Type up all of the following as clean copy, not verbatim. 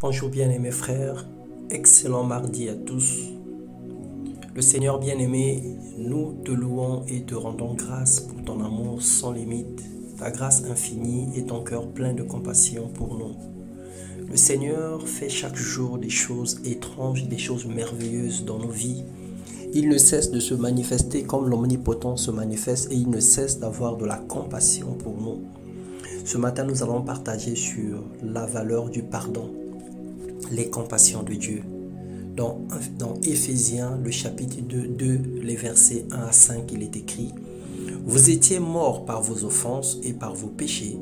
Bonjour bien-aimés frères, excellent mardi à tous. Le Seigneur bien-aimé, nous te louons et te rendons grâce pour ton amour sans limite, ta grâce infinie et ton cœur plein de compassion pour nous. Le Seigneur fait chaque jour des choses étranges, des choses merveilleuses dans nos vies. Il ne cesse de se manifester comme l'Omnipotent se manifeste et il ne cesse d'avoir de la compassion pour nous. Ce matin, nous allons partager sur la valeur du pardon, les compassions de Dieu. Dans Éphésiens, le chapitre 2, les versets 1 à 5, il est écrit: Vous étiez morts par vos offenses et par vos péchés,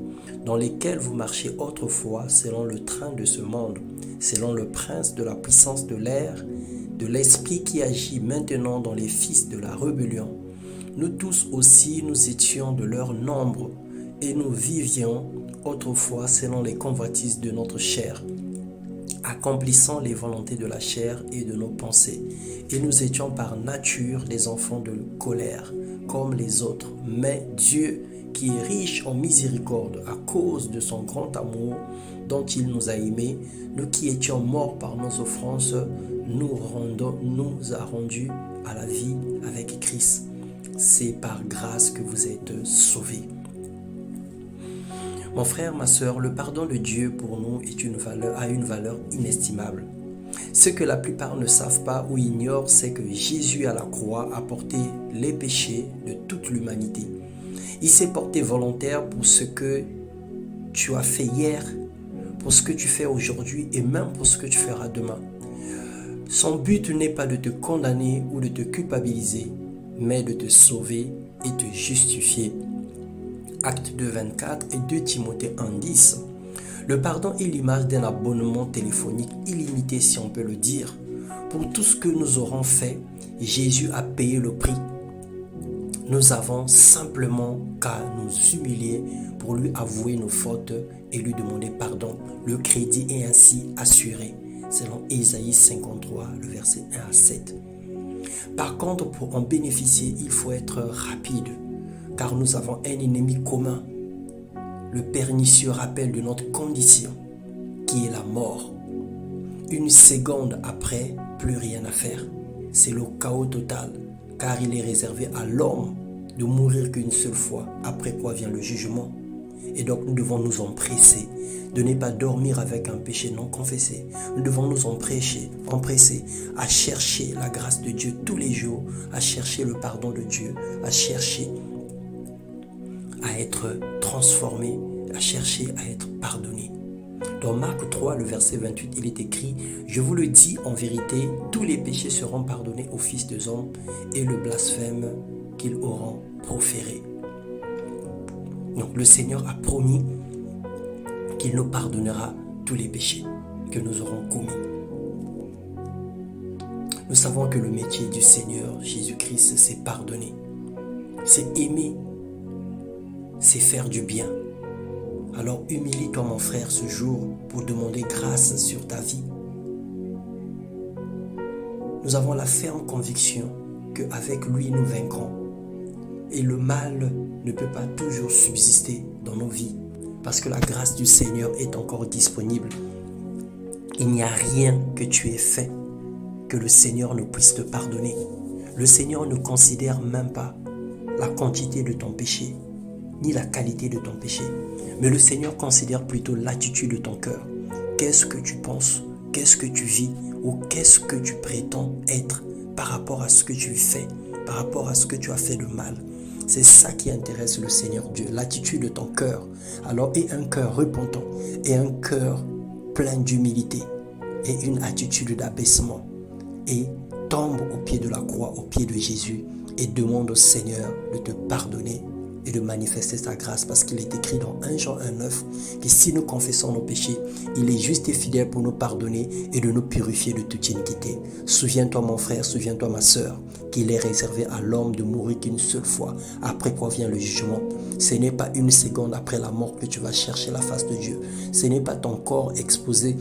dans lesquels vous marchiez autrefois selon le train de ce monde, selon le prince de la puissance de l'air, de l'esprit qui agit maintenant dans les fils de la rébellion. Nous tous aussi, nous étions de leur nombre, et nous vivions autrefois selon les convoitises de notre chair, accomplissant les volontés de la chair et de nos pensées. Et nous étions par nature des enfants de colère, comme les autres. Mais Dieu, qui est riche en miséricorde à cause de son grand amour dont il nous a aimés, nous qui étions morts par nos offenses, nous a rendus à la vie avec Christ. C'est par grâce que vous êtes sauvés. Mon frère, ma soeur, le pardon de Dieu pour nous a une valeur inestimable. Ce que la plupart ne savent pas ou ignorent, c'est que Jésus à la croix a porté les péchés de toute l'humanité. Il s'est porté volontaire pour ce que tu as fait hier, pour ce que tu fais aujourd'hui et même pour ce que tu feras demain. Son but n'est pas de te condamner ou de te culpabiliser, mais de te sauver et te justifier. Acte 2, 24 et 2 Timothée 1, 10. Le pardon est l'image d'un abonnement téléphonique illimité, si on peut le dire. Pour tout ce que nous aurons fait, Jésus a payé le prix. Nous avons simplement qu'à nous humilier pour lui avouer nos fautes et lui demander pardon. Le crédit est ainsi assuré, selon Ésaïe 53, le verset 1 à 7. Par contre, pour en bénéficier, il faut être rapide, car nous avons un ennemi commun, le pernicieux rappel de notre condition, qui est la mort. Une seconde après, plus rien à faire. C'est le chaos total, car il est réservé à l'homme de mourir qu'une seule fois, après quoi vient le jugement. Et donc nous devons nous empresser de ne pas dormir avec un péché non confessé. Nous devons nous empresser à chercher la grâce de Dieu tous les jours, à chercher le pardon de Dieu, à chercher à être transformé, à chercher à être pardonné. Dans Marc 3, le verset 28, il est écrit: Je vous le dis en vérité, tous les péchés seront pardonnés aux fils des hommes et le blasphème qu'ils auront proféré. Donc le Seigneur a promis qu'il nous pardonnera tous les péchés que nous aurons commis. Nous savons que le métier du Seigneur Jésus-Christ, c'est pardonner, c'est aimer, c'est faire du bien. Alors humilie-toi mon frère ce jour pour demander grâce sur ta vie. Nous avons la ferme conviction qu'avec lui nous vaincrons. Et le mal ne peut pas toujours subsister dans nos vies, parce que la grâce du Seigneur est encore disponible. Il n'y a rien que tu aies fait que le Seigneur ne puisse te pardonner. Le Seigneur ne considère même pas la quantité de ton péché, ni la qualité de ton péché. Mais le Seigneur considère plutôt l'attitude de ton cœur. Qu'est-ce que tu penses? Qu'est-ce que tu vis? Ou qu'est-ce que tu prétends être par rapport à ce que tu fais, par rapport à ce que tu as fait de mal? C'est ça qui intéresse le Seigneur Dieu, l'attitude de ton cœur. Alors, aie un cœur repentant et un cœur plein d'humilité et une attitude d'abaissement. Et tombe au pied de la croix, au pied de Jésus et demande au Seigneur de te pardonner et de manifester sa grâce, parce qu'il est écrit dans 1 Jean 1,9 que si nous confessons nos péchés, il est juste et fidèle pour nous pardonner et de nous purifier de toute iniquité. Souviens-toi mon frère, souviens-toi ma soeur, qu'il est réservé à l'homme de mourir qu'une seule fois, après quoi vient le jugement. Ce n'est pas une seconde après la mort que tu vas chercher la face de Dieu. Ce n'est pas ton corps exposé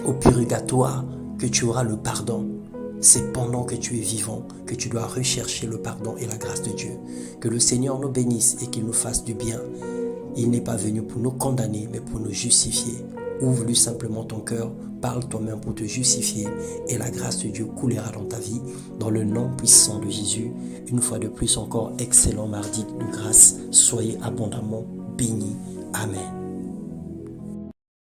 au purgatoire que tu auras le pardon. C'est pendant que tu es vivant que tu dois rechercher le pardon et la grâce de Dieu. Que le Seigneur nous bénisse et qu'il nous fasse du bien. Il n'est pas venu pour nous condamner, mais pour nous justifier. Ouvre-lui simplement ton cœur, parle toi-même pour te justifier et la grâce de Dieu coulera dans ta vie. Dans le nom puissant de Jésus, une fois de plus encore, excellent mardi de grâce. Soyez abondamment bénis. Amen.